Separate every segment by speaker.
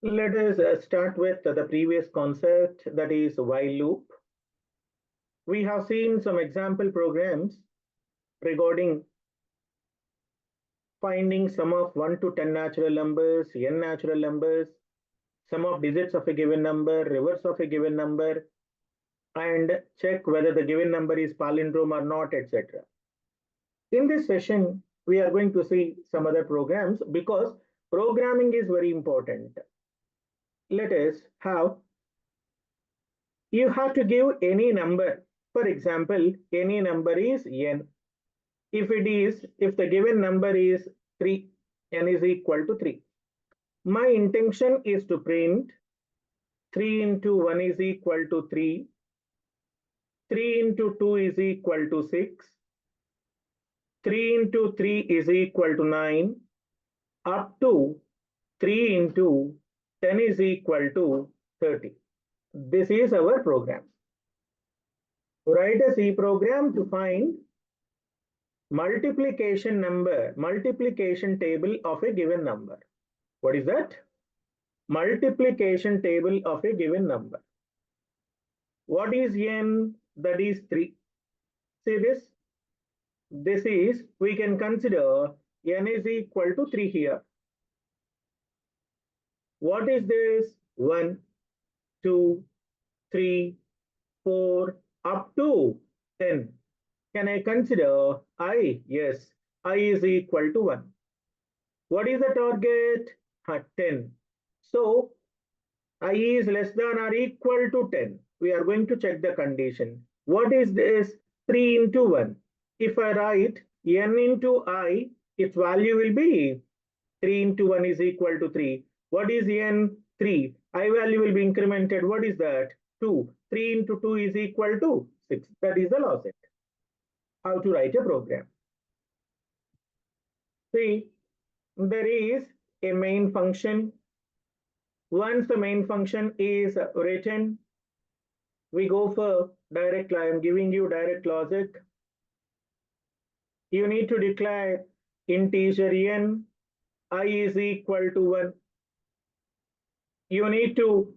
Speaker 1: Let us start with the previous concept, that is while loop. We have seen some example programs regarding finding sum of 1 to 10 natural numbers, n natural numbers, sum of digits of a given number, reverse of a given number, and check whether the given number is palindrome or not, etc. In this session, we are going to see some other programs because programming is very important. Let us have, you have to give any number. For example, any number is n. If the given number is 3, n is equal to 3. My intention is to print 3 into 1 is equal to 3, 3 into 2 is equal to 6, 3 into 3 is equal to 9, up to 3 into 10 is equal to 30. This is our program. Write a C program to find multiplication table of a given number. What is that? Multiplication table of a given number. What is n? That is 3. See this? This is, we can consider n is equal to 3 here. What is this? 1, 2, 3, 4, up to 10. Can I consider I? Yes, I is equal to 1. What is the target? 10. So, I is less than or equal to 10. We are going to check the condition. What is this? 3 into 1. If I write n into I, its value will be 3 into 1 is equal to 3. What is n? 3. I value will be incremented. What is that? 2. 3 into 2 is equal to 6. That is the logic. How to write a program. See, there is a main function. Once the main function is written, we go for direct. I am giving you direct logic. You need to declare integer n, I is equal to 1. You need to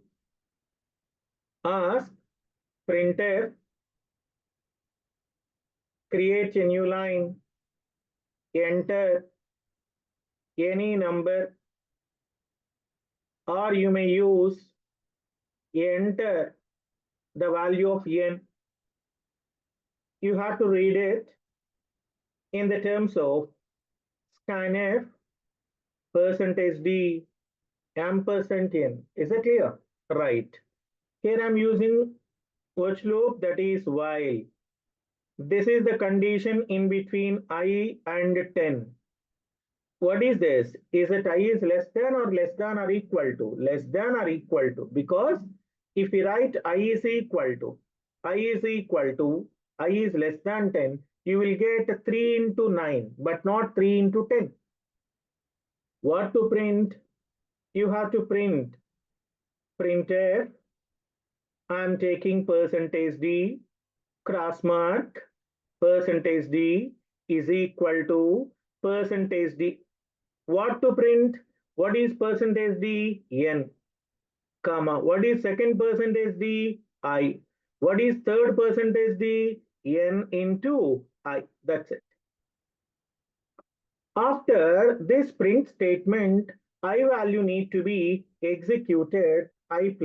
Speaker 1: ask printf, create a new line, enter any number, or you may use enter the value of n. You have to read it in the terms of scanf %d ampersand n. Is it clear? Right. Here I'm using which loop, that is while. This is the condition in between I and 10. What is this? Is it I is less than or equal to? Less than or equal to? Because if we write I is equal to, I is less than 10, you will get 3 into 9, but not 3 into 10. What to print? You have to print printf. I'm taking %d, cross mark, %d is equal to %d. What to print? What is %d? N, comma. What is second %d? I. What is third %d? N into I. That's it. After this print statement, I value need to be executed I++.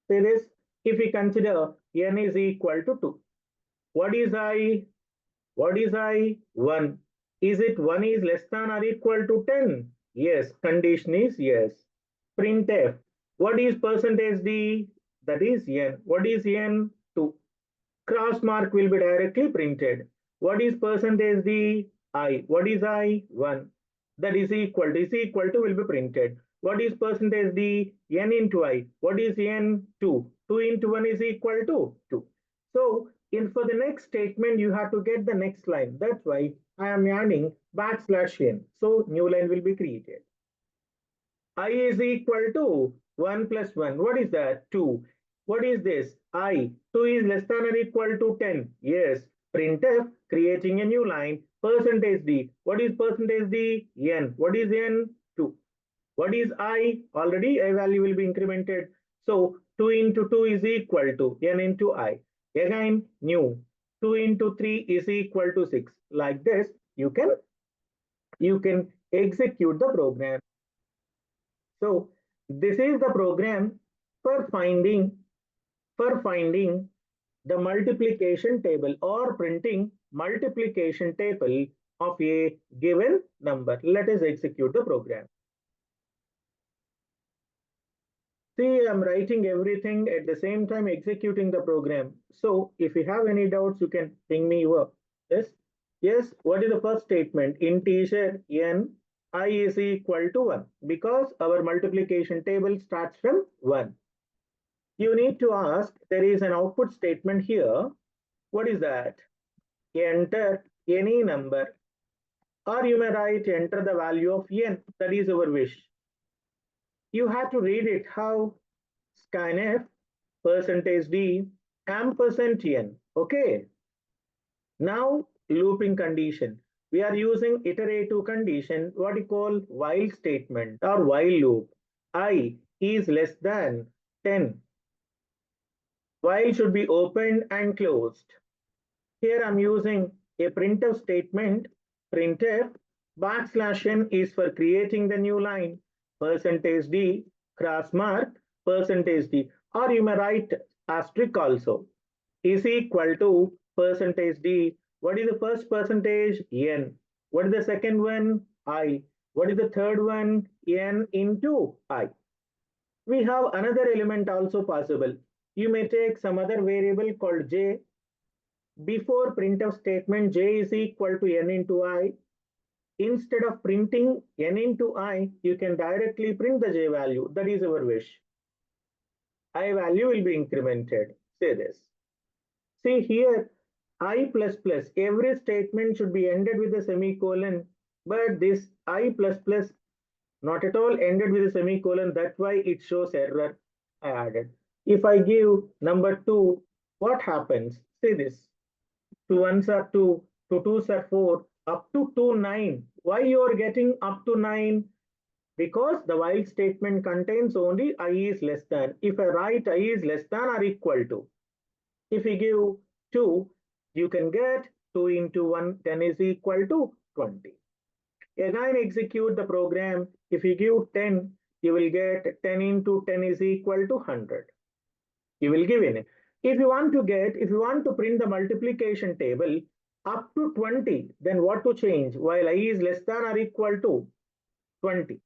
Speaker 1: Say this, if we consider n is equal to 2. What is I? What is I? 1. Is it 1 is less than or equal to 10? Yes, condition is yes. Printf. What is %d? That is n. What is n? 2. Cross mark will be directly printed. What is %d? I. What is I? 1. That is equal to will be printed. What is %d? N into I. What is n? 2. 2 into 1 is equal to 2. So for the next statement, you have to get the next line. That's why I am adding \n. So new line will be created. I is equal to 1 plus 1. What is that? 2. What is this? I. 2 is less than or equal to 10. Yes. Printf, creating a new line, %d. What is %d? N. What is n? 2. What is I? Already I value will be incremented. So 2 into 2 is equal to n into I. Again, new. 2 into 3 is equal to 6. Like this, you can execute the program. So this is the program for finding the multiplication table or printing multiplication table of a given number. Let us execute the program. See, I'm writing everything at the same time executing the program. So if you have any doubts, you can ping me over. Yes? Yes, what is the first statement? Integer n I is equal to 1 because our multiplication table starts from 1. You need to ask, there is an output statement here. What is that? Enter any number, or you may write enter the value of n. That is our wish. You have to read it how? Scanf percentage d ampersand n. Okay. Now looping condition. We are using iterative condition, what you call while statement or while loop. I is less than 10. While should be opened and closed. Here I'm using a printf statement. Printf \n is for creating the new line. Percentage d cross mark percentage d, or you may write asterisk also, is equal to percentage d. What is the first percentage? N. What is the second one? I. What is the third one? N into I. We have another element also possible. You may take some other variable called j. Before printf statement j is equal to n into I. Instead of printing n into I, you can directly print the j value. That is our wish. I value will be incremented. Say this. See here, I plus plus, every statement should be ended with a semicolon, but this I plus plus not at all ended with a semicolon. That's why it shows error. I added. If I give number 2, what happens? See this. 2 ones are 2, 2 twos are 4, up to 9. Why you are getting up to 9? Because the while statement contains only I is less than. If I write I is less than or equal to, if you give 2, you can get 2 into 1, 10 is equal to 20. Again execute the program. If you give 10, you will get 10 into 10 is equal to 100. You will give in it. If you want to print the multiplication table up to 20, then what to change? While I is less than or equal to 20.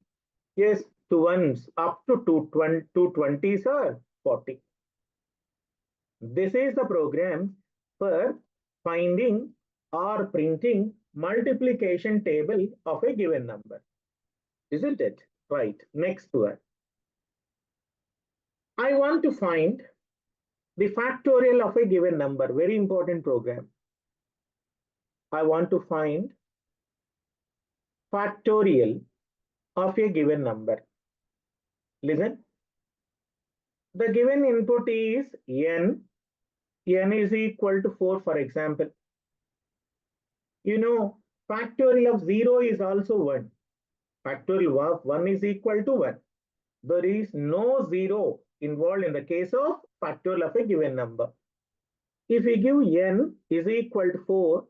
Speaker 1: Yes, to ones up to 220s or 40. This is the program for finding or printing multiplication table of a given number. Isn't it? Right. Next one. I want to find the factorial of a given number. Very important program. I want to find factorial of a given number. Listen. The given input is n. N is equal to 4, for example. You know, factorial of 0 is also 1. Factorial of 1 is equal to 1. There is no 0 involved in the case of factorial of a given number. If we give n is equal to 4,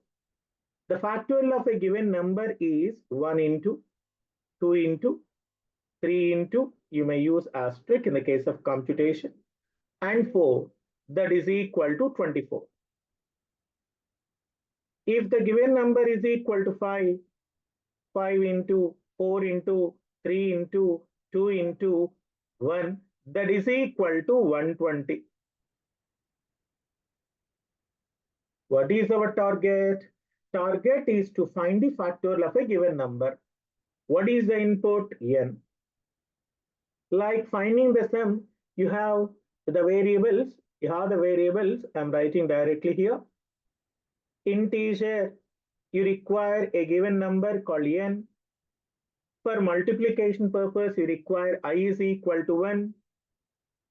Speaker 1: the factorial of a given number is 1 into, 2 into, 3 into, you may use asterisk in the case of computation, and 4, that is equal to 24. If the given number is equal to 5, 5 into, 4 into, 3 into, 2 into, 1, that is equal to 120. What is our target? Target is to find the factorial of a given number. What is the input? N. Like finding the sum, you have the variables. I'm writing directly here. Integer, you require a given number called n. For multiplication purpose, you require I is equal to 1.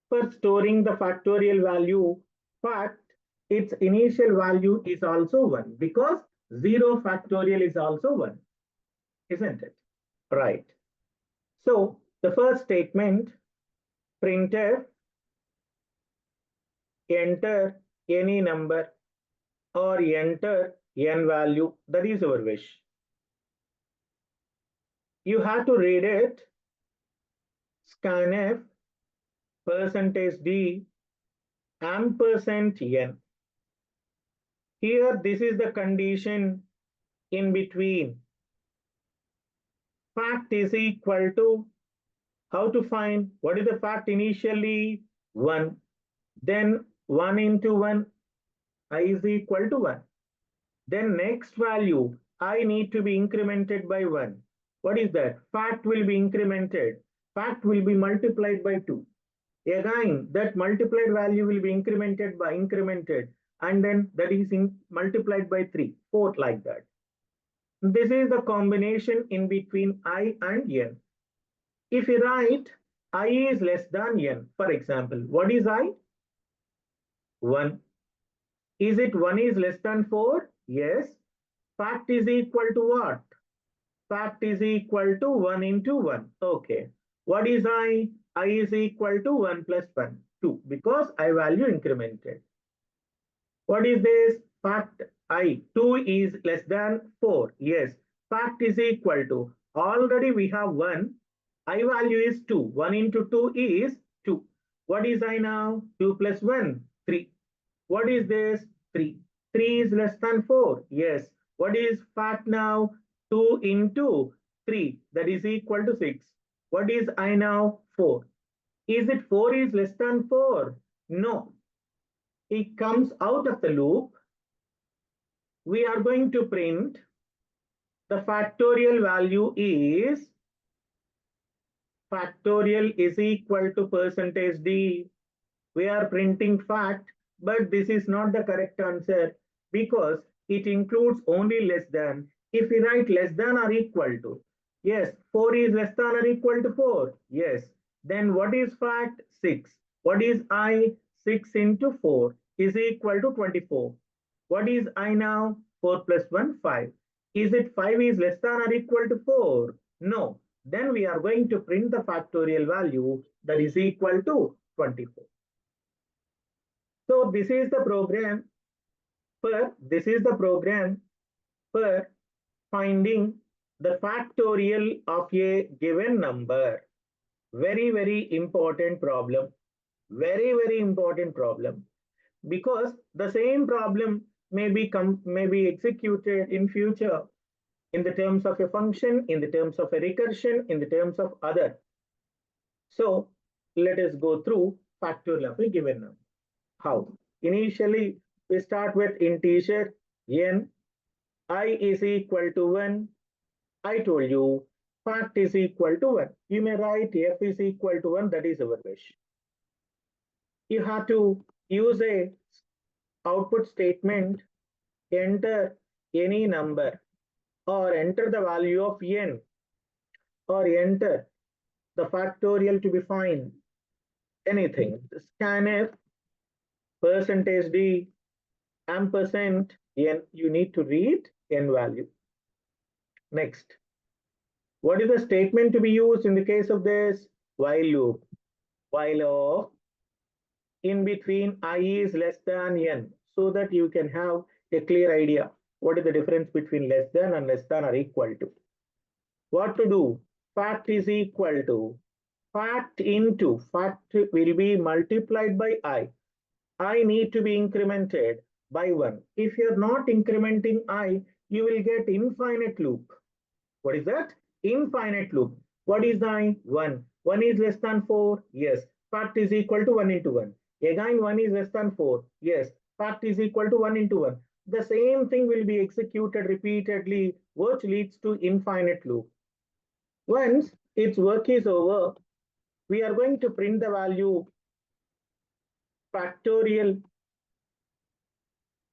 Speaker 1: For storing the factorial value, fact, its initial value is also 1 because 0 factorial is also 1, isn't it? Right. So The first statement, printf, enter any number or enter n value. That is our wish. You have to read it. Scanf %d %n. Here, this is the condition in between. Fact is equal to, how to find, what is the fact initially? 1. Then 1 into 1, I is equal to 1. Then next value, I need to be incremented by 1. What is that? Fact will be incremented. Fact will be multiplied by 2. Again, that multiplied value will be incremented, and then that is multiplied by 3, 4, like that. This is the combination in between I and n. If you write I is less than n, for example, what is I? 1. Is it 1 is less than 4? Yes. Fact is equal to what? Fact is equal to 1 into 1. Okay. What is I? I is equal to 1 plus 1, 2, because I value incremented. What is this? Fact I, 2 is less than 4. Yes. Fact is equal to, already we have 1. I value is 2. 1 into 2 is 2. What is I now? 2 plus 1, 3. What is this? 3. 3 is less than 4. Yes. What is fact now? 2 into 3, that is equal to 6. What is I now? 4. Is it 4 is less than 4? No. It comes out of the loop. We are going to print the factorial value is, factorial is equal to %d. We are printing fact, but this is not the correct answer because it includes only less than. If we write less than or equal to, yes, 4 is less than or equal to 4. Yes. Then what is fact? 6. What is I? 6 into 4 is equal to 24. What is I now? 4 plus 1, 5. Is it 5 is less than or equal to 4? No. Then we are going to print the factorial value that is equal to 24. So this is the program for finding the factorial of a given number. Very, very important problem. Very, very important problem. Because the same problem may be executed in future in the terms of a function, in the terms of a recursion, in the terms of other. So let us go through factorial of a given number. How? Initially, we start with integer n. I is equal to 1. I told you fact is equal to 1. You may write f is equal to 1. That is our wish. You have to use a output statement, enter any number or enter the value of n or enter the factorial to be found. Anything. Scanf %d ampersand n. You need to read n value. Next. What is the statement to be used in the case of this? While loop. While of in between I is less than n, so that you can have a clear idea what is the difference between less than and less than or equal to. What to do? Fact is equal to fact into fact will be multiplied by I. I need to be incremented by 1. If you're not incrementing I, you will get infinite loop. What is that? Infinite loop. What is the I? 1. 1 is less than 4? Yes. Fact is equal to 1 into 1. Again, 1 is less than 4. Yes. Fact is equal to 1 into 1. The same thing will be executed repeatedly, which leads to infinite loop. Once its work is over, we are going to print the value factorial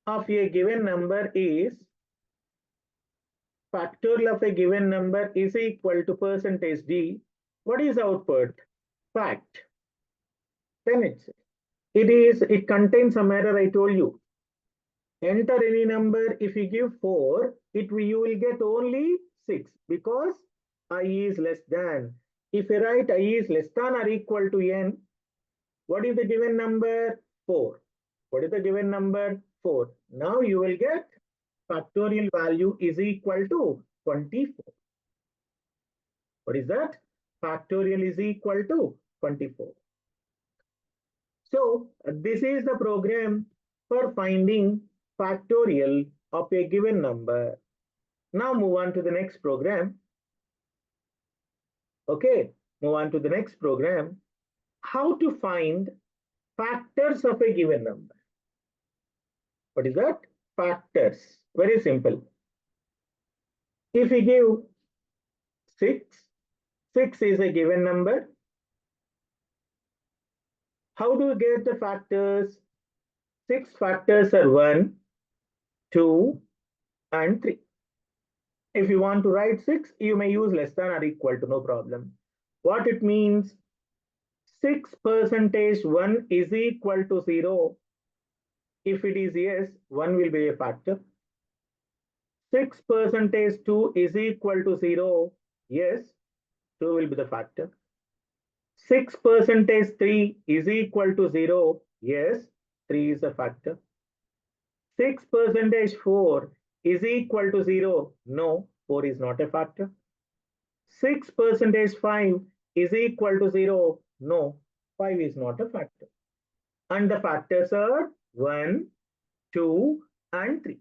Speaker 1: of a given number is, factorial of a given number is equal to %d. What is output? Fact. Then it contains some error I told you. Enter any number. If you give 4, you will get only 6 because I is less than. If you write I is less than or equal to n, what is the given number? 4. What is the given number? 4. Now you will get factorial value is equal to 24. What is that? Factorial is equal to 24. So this is the program for finding factorial of a given number. Now move on to the next program. Okay, move on to the next program. How to find factors of a given number. What is that? Factors. Very simple. If we give 6, 6 is a given number. How do we get the factors? 6 factors are 1, 2, and 3. If you want to write 6, you may use less than or equal to, no problem. What it means? 6 percentage 1 is equal to 0. If it is yes, 1 will be a factor. 6 percentage 2 is equal to 0. Yes, 2 will be the factor. 6 percentage 3 is equal to 0. Yes, 3 is a factor. 6 percentage 4 is equal to 0. No, 4 is not a factor. 6 percentage 5 is equal to 0. No, 5 is not a factor. And the factors are 1, 2, and 3.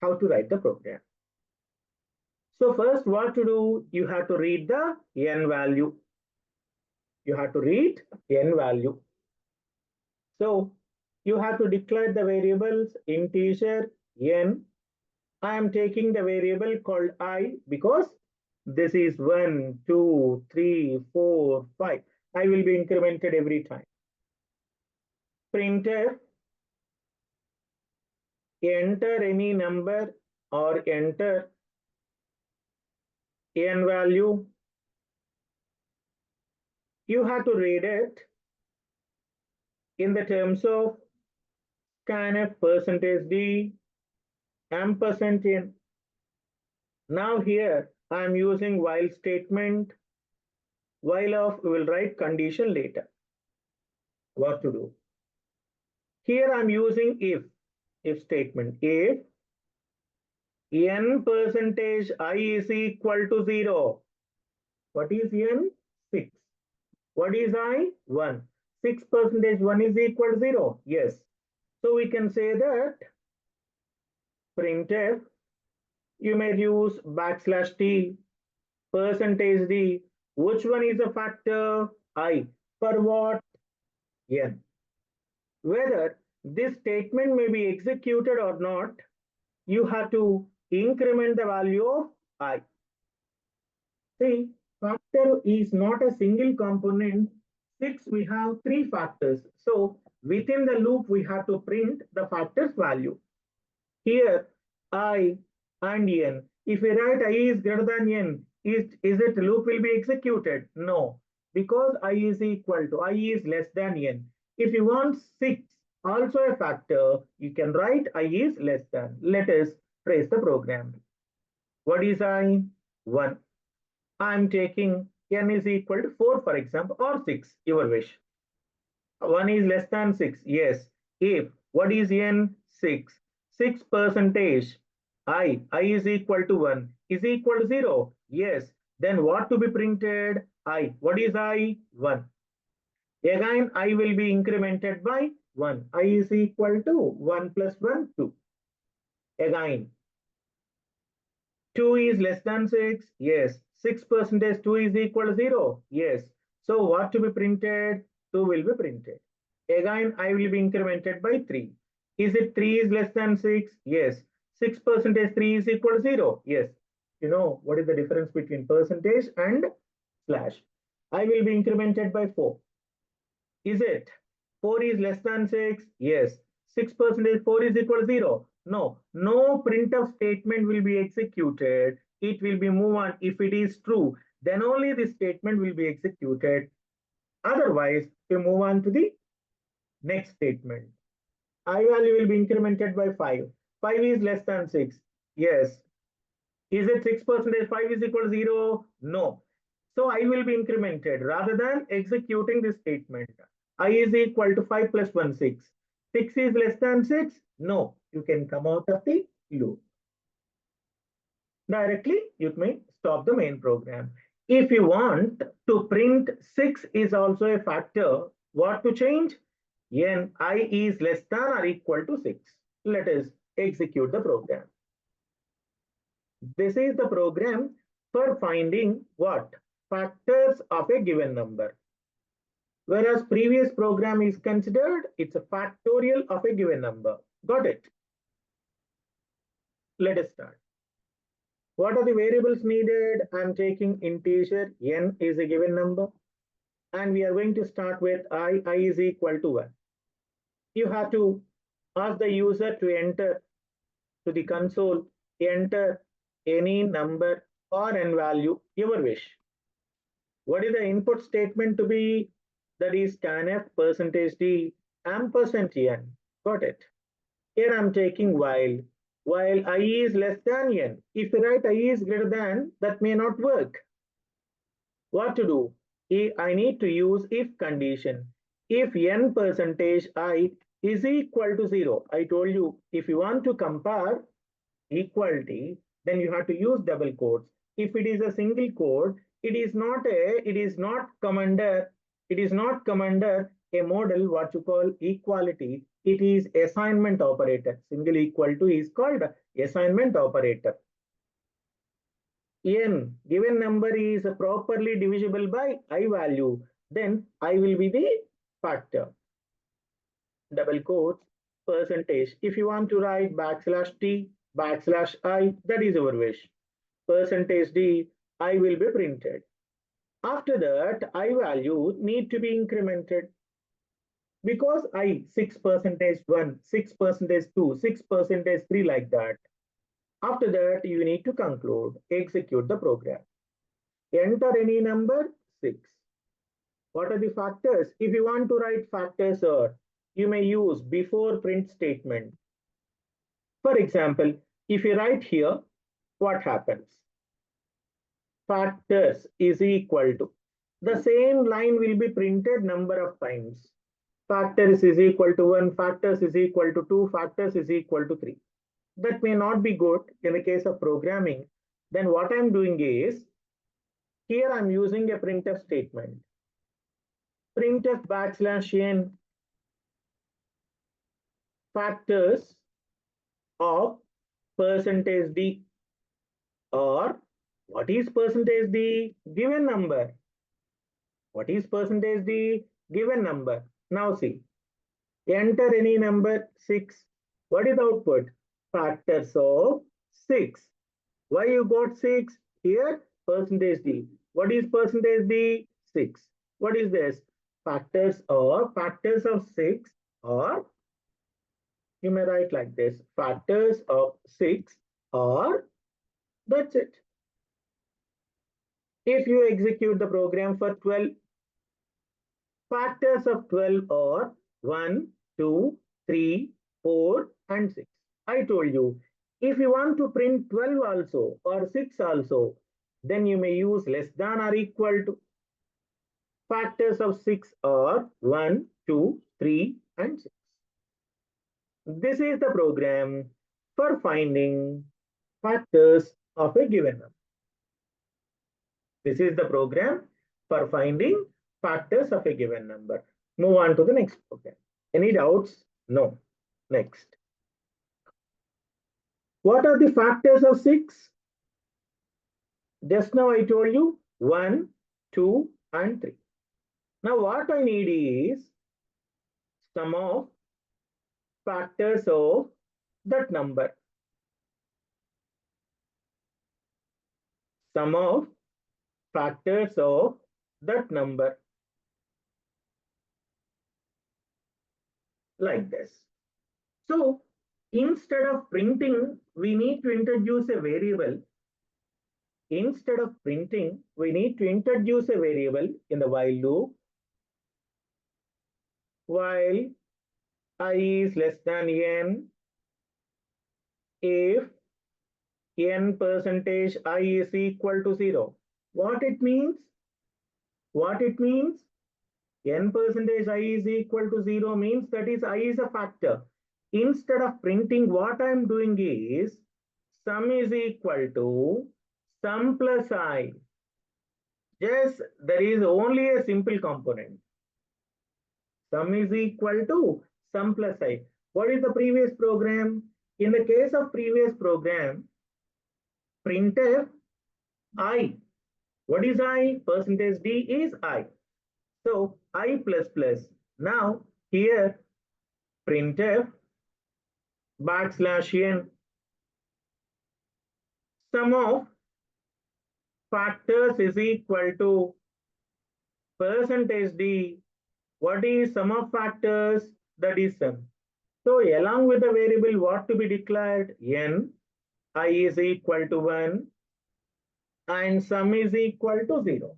Speaker 1: How to write the program? So first what to do? You have to read the n value. You have to read n value. So you have to declare the variables integer n. I am taking the variable called I because this is 1, 2, 3, 4, 5. I will be incremented every time. Printf, enter any number or enter n value. You have to read it in the terms of scanf percentage d ampersand n. Now here I am using while statement. While of we will write condition later. What to do? Here I am using if statement. If n percentage I is equal to 0. What is n? 6. What is I? 1. 6 percentage 1 is equal to 0. Yes. So we can say that printf, you may use \t percentage d. Which one is a factor? I. For what? N. Whether this statement may be executed or not, you have to increment the value of I. See, factor is not a single component. 6, we have 3 factors. So within the loop, we have to print the factor's value. Here, I and n. If we write I is greater than n, is it loop will be executed? No, because I is equal to I is less than n. If you want 6, also a factor, you can write I is less than. Let us trace the program. What is I? 1. I'm taking n is equal to 4, for example, or 6, your wish. 1 is less than 6. Yes. If what is n? 6. 6 percentage I is equal to 1 is equal to 0. Yes. Then what to be printed? I. What is I? 1. Again, I will be incremented by 1. I is equal to 1 plus 1, 2. Again, 2 is less than 6. Yes. 6 percentage 2 is equal to 0. Yes. So what to be printed? 2 will be printed. Again, I will be incremented by 3. Is it 3 is less than 6? Yes. 6 percentage 3 is equal to 0. Yes. You know what is the difference between percentage and slash? I will be incremented by 4. Is it 4 is less than 6? Yes. 6 percentage 4 is equal to 0. No. No printf statement will be executed. It will be move on. If it is true, then only this statement will be executed. Otherwise, we move on to the next statement. I value will be incremented by 5. 5 is less than 6. Yes. Is it 6% 5 is equal to 0? No. So I will be incremented rather than executing this statement. I is equal to 5 plus 1, 6. 6 is less than 6? No. You can come out of the loop. Directly, you may stop the main program. If you want to print 6 is also a factor, what to change? N I is less than or equal to 6. Let us execute the program. This is the program for finding what? Factors of a given number. Whereas previous program is considered, it's a factorial of a given number. Got it? Let us start. What are the variables needed? I'm taking integer, n is a given number. And we are going to start with I is equal to 1. You have to ask the user to enter to the console, enter any number or n value, your wish. What is the input statement to be? That is scanf percentage d ampersand n. Got it? Here I'm taking while I is less than n. If you write I is greater than, that may not work. What to do? I need to use if condition. If n percentage I is equal to 0, I told you if you want to compare equality, then you have to use double quotes. If it is a single quote, it is not come under a model what you call equality. It is assignment operator. Single equal to is called assignment operator. N given number is properly divisible by I value, then I will be the factor. Double quotes percentage. If you want to write backslash t backslash I, that is our wish. Percentage d, I will be printed. After that, I value need to be incremented. Because I 6% 1, 6% 2, 6% 3 like that. After that, you need to conclude, execute the program. Enter any number 6. What are the factors? If you want to write factors, you may use before print statement. For example, if you write here, what happens? Factors is equal to. The same line will be printed number of times. Factors is equal to 1, factors is equal to 2, factors is equal to 3. That may not be good in the case of programming. Then what I'm doing is, here I'm using a printf statement. Printf backslash n factors of percentage d, or what is percentage d? Given number. What is percentage d? Given number. Now see, enter any number 6. What is the output? Factors of 6. Why you got 6? Here, percentage d. What is percentage d? 6. What is this? Factors of 6, or you may write like this. Factors of 6, or that's it. If you execute the program for 12, factors of 12 are 1, 2, 3, 4, and 6. I told you, if you want to print 12 also or 6 also, then you may use less than or equal to. Factors of 6 are 1, 2, 3, and 6. This is the program for finding factors of a given number. This is the program for finding factors of a given number. Move on to the next program. Any doubts? No. Next. What are the factors of 6? Just now I told you 1, 2, and 3. Now what I need is sum of factors of that number. Sum of factors of that number. Like this. So instead of printing, we need to introduce a variable. Instead of printing, we need to introduce a variable in the while loop. While I is less than n, if n percentage I is equal to 0. What it means? What it means? N percentage I is equal to 0 means that is I is a factor. Instead of printing, what I am doing is sum is equal to sum plus I. Just there is only a simple component. Sum is equal to sum plus I. What is the previous program? In the case of previous program, printf I. What is I? Percentage D is I. So I plus plus. Now here printf backslash n sum of factors is equal to percentage D. What is sum of factors? That is sum. So along with the variable what to be declared? N, I is equal to 1 and sum is equal to 0.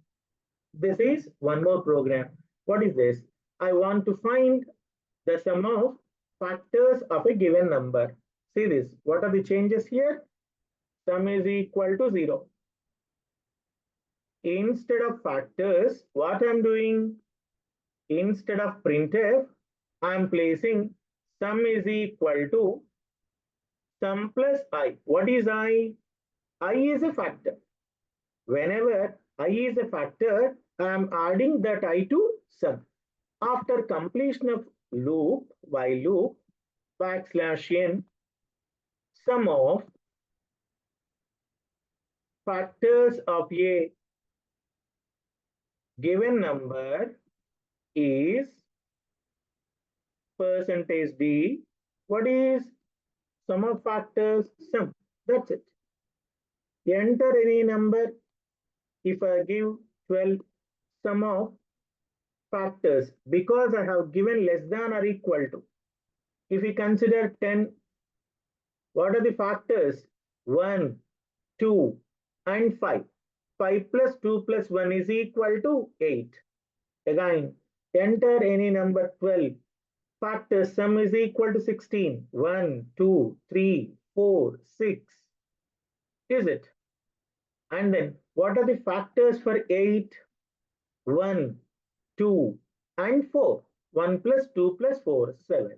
Speaker 1: This is one more program. What is this? I want to find the sum of factors of a given number. See this. What are the changes here? Sum is equal to 0. Instead of factors, what I'm doing? Instead of printf, I'm placing sum is equal to sum plus I. What is I? I is a factor. Whenever I is a factor, I am adding that I to sum. After completion of loop, while loop, backslash n, sum of factors of a given number is percentage D. What is sum of factors? Sum. That's it. Enter any number. If I give 12, sum of factors, because I have given less than or equal to. If we consider 10, what are the factors? 1, 2, and 5. 5 plus 2 plus 1 is equal to 8. Again, enter any number 12. Factors sum is equal to 16. 1, 2, 3, 4, 6. Is it? And then what are the factors for 8? 1, 2, and 4. 1 plus 2 plus 4, 7.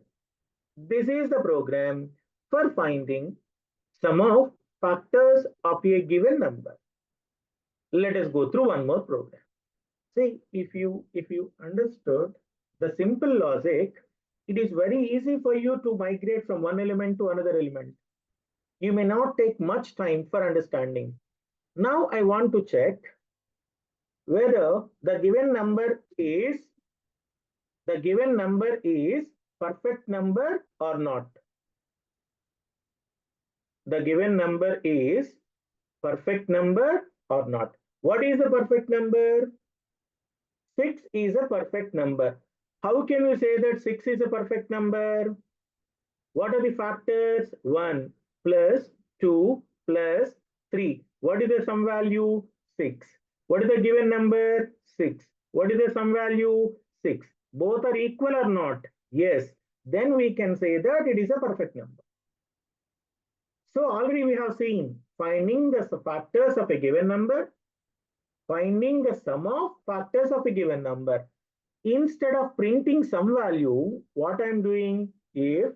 Speaker 1: This is the program for finding sum of factors of a given number. Let us go through one more program. See, if you understood the simple logic, it is very easy for you to migrate from one element to another element. You may not take much time for understanding. Now I want to check whether the given number is perfect number or not. The given number is perfect number or not. What is a perfect number? 6 is a perfect number. How can we say that 6 is a perfect number? What are the factors? 1 plus 2 plus 3. What is the sum value? 6. What is the given number? 6. What is the sum value? 6. Both are equal or not? Yes. Then we can say that it is a perfect number. So already we have seen finding the factors of a given number, finding the sum of factors of a given number. Instead of printing some value, what I'm doing, if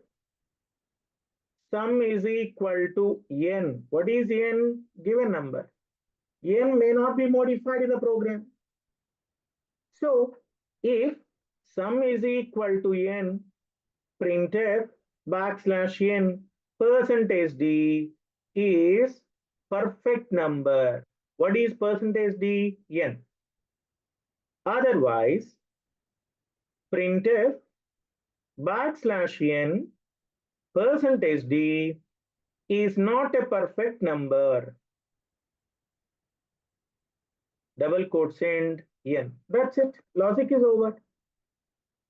Speaker 1: sum is equal to n. What is n? Given number. N may not be modified in the program. So if sum is equal to n, printf backslash n percentage D is perfect number. What is percentage D? N. Otherwise, printf backslash n percentage D is not a perfect number. Double quotes end n. That's it. Logic is over.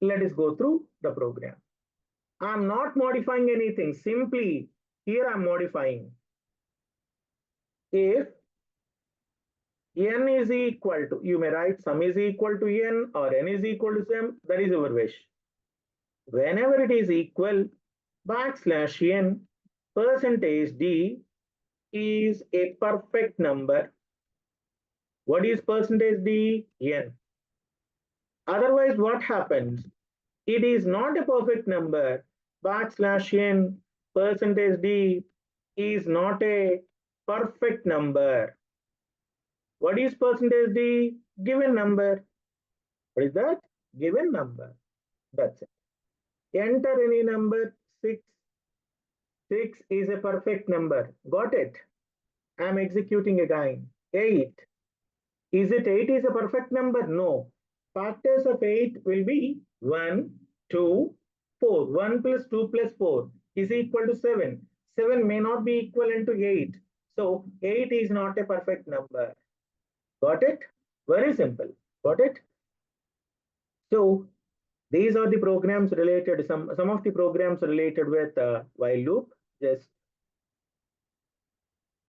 Speaker 1: Let us go through the program. I'm not modifying anything. Simply here I'm modifying. If n is equal to, you may write sum is equal to n or n is equal to sum, that is your wish. Whenever it is equal, backslash n percentage D is a perfect number. What is percentage D? N. Otherwise, what happens? It is not a perfect number. Backslash N percentage D is not a perfect number. What is percentage D? Given number. What is that? Given number. That's it. Enter any number. 6. 6 is a perfect number. Got it? I'm executing again. 8. Is it 8 is a perfect number? No. Factors of 8 will be 1, 2, 4. 1 plus 2 plus 4 is equal to 7. 7 may not be equivalent to 8. So 8 is not a perfect number. Got it? Very simple. Got it? So these are the programs related, some of the programs related with while loop. Just